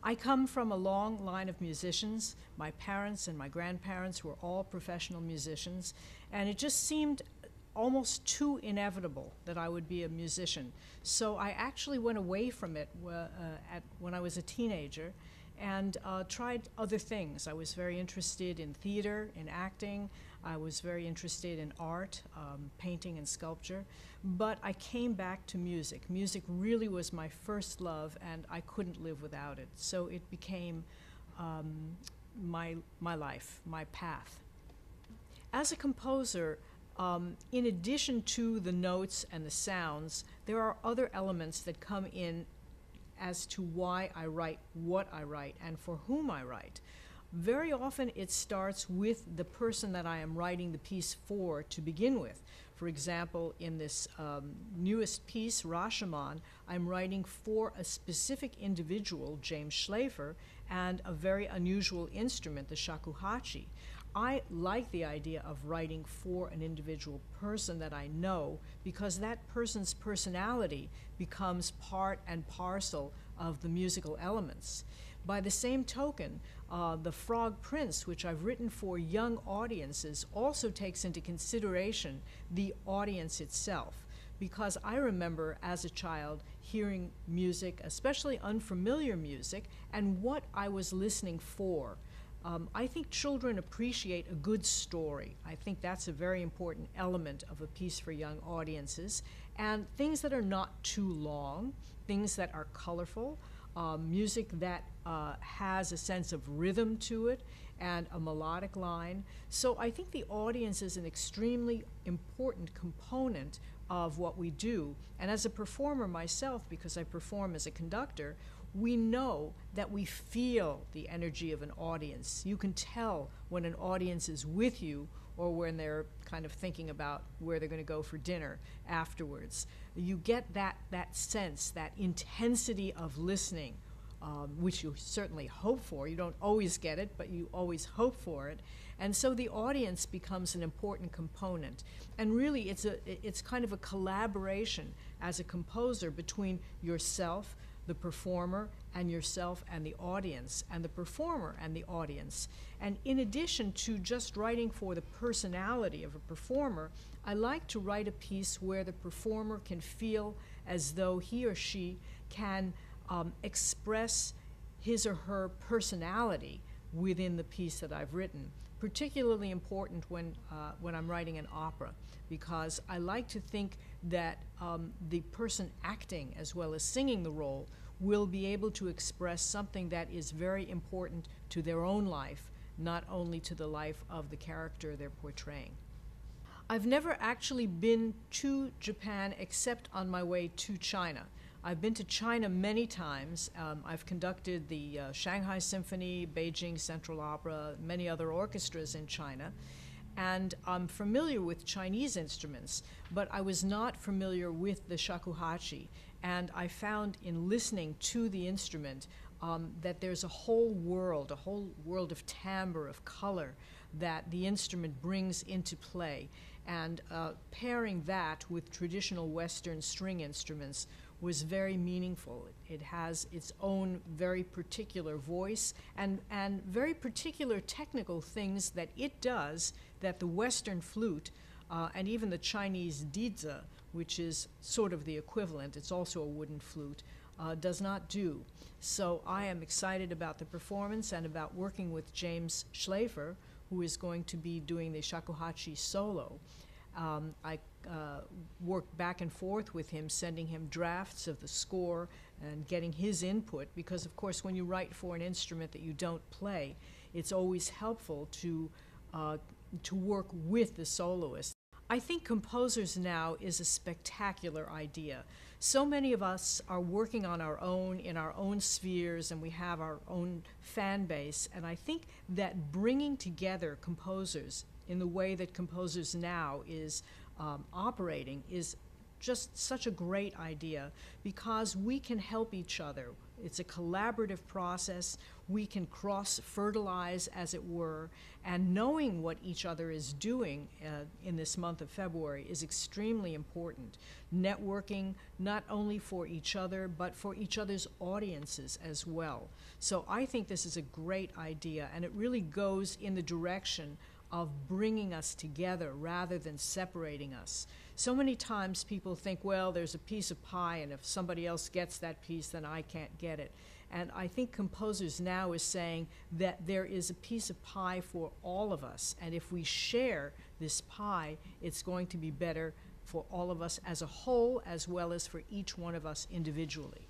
I come from a long line of musicians. My parents and my grandparents were all professional musicians, and it just seemed almost too inevitable that I would be a musician. So I actually went away from it when I was a teenager and tried other things. I was very interested in theater, in acting. I was very interested in art, painting and sculpture. But I came back to music. Music really was my first love, and I couldn't live without it. So it became my life, my path. As a composer, in addition to the notes and the sounds, there are other elements that come in as to why I write what I write and for whom I write. Very often it starts with the person that I am writing the piece for to begin with. For example, in this newest piece, Rashomon, I'm writing for a specific individual, James Schlafer, and a very unusual instrument, the shakuhachi. I like the idea of writing for an individual person that I know because that person's personality becomes part and parcel of the musical elements. By the same token, The Frog Prince, which I've written for young audiences, also takes into consideration the audience itself. Because I remember as a child hearing music, especially unfamiliar music, and what I was listening for. I think children appreciate a good story. I think that's a very important element of a piece for young audiences. And things that are not too long, things that are colorful, music that has a sense of rhythm to it and a melodic line. So I think the audience is an extremely important component of what we do. And as a performer myself, because I perform as a conductor, we know that we feel the energy of an audience. You can tell when an audience is with you or when they're kind of thinking about where they're going to go for dinner afterwards. You get that sense, that intensity of listening, which you certainly hope for. You don't always get it, but you always hope for it. And so the audience becomes an important component. And really, it's kind of a collaboration as a composer between yourself, the performer, and yourself and the audience, and the performer and the audience. And in addition to just writing for the personality of a performer, I like to write a piece where the performer can feel as though he or she can express his or her personality within the piece that I've written. Particularly important when I'm writing an opera, because I like to think that the person acting as well as singing the role will be able to express something that is very important to their own life, not only to the life of the character they're portraying. I've never actually been to Japan except on my way to China. I've been to China many times. I've conducted the Shanghai Symphony, Beijing Central Opera, many other orchestras in China. And I'm familiar with Chinese instruments, but I was not familiar with the shakuhachi. And I found in listening to the instrument that there's a whole world of timbre, of color, that the instrument brings into play. And pairing that with traditional Western string instruments was very meaningful. It has its own very particular voice and very particular technical things that it does that the Western flute and even the Chinese dizi, which is sort of the equivalent, it's also a wooden flute, does not do. So I am excited about the performance and about working with James Schlafer, who is going to be doing the shakuhachi solo. I worked back and forth with him, sending him drafts of the score and getting his input, because of course when you write for an instrument that you don't play, it's always helpful to work with the soloist. I think composers now is a spectacular idea. So many of us are working on our own, in our own spheres, and we have our own fan base, and I think that bringing together composers in the way that composers now is operating is just such a great idea, because we can help each other. It's a collaborative process. we can cross-fertilize, as it were, and knowing what each other is doing in this month of February is extremely important. Networking not only for each other, but for each other's audiences as well. So I think this is a great idea, and it really goes in the direction of bringing us together rather than separating us. So many times people think, well, there's a piece of pie, and if somebody else gets that piece, then I can't get it. And I think Composers Now is saying that there is a piece of pie for all of us, and if we share this pie, it's going to be better for all of us as a whole, as well as for each one of us individually.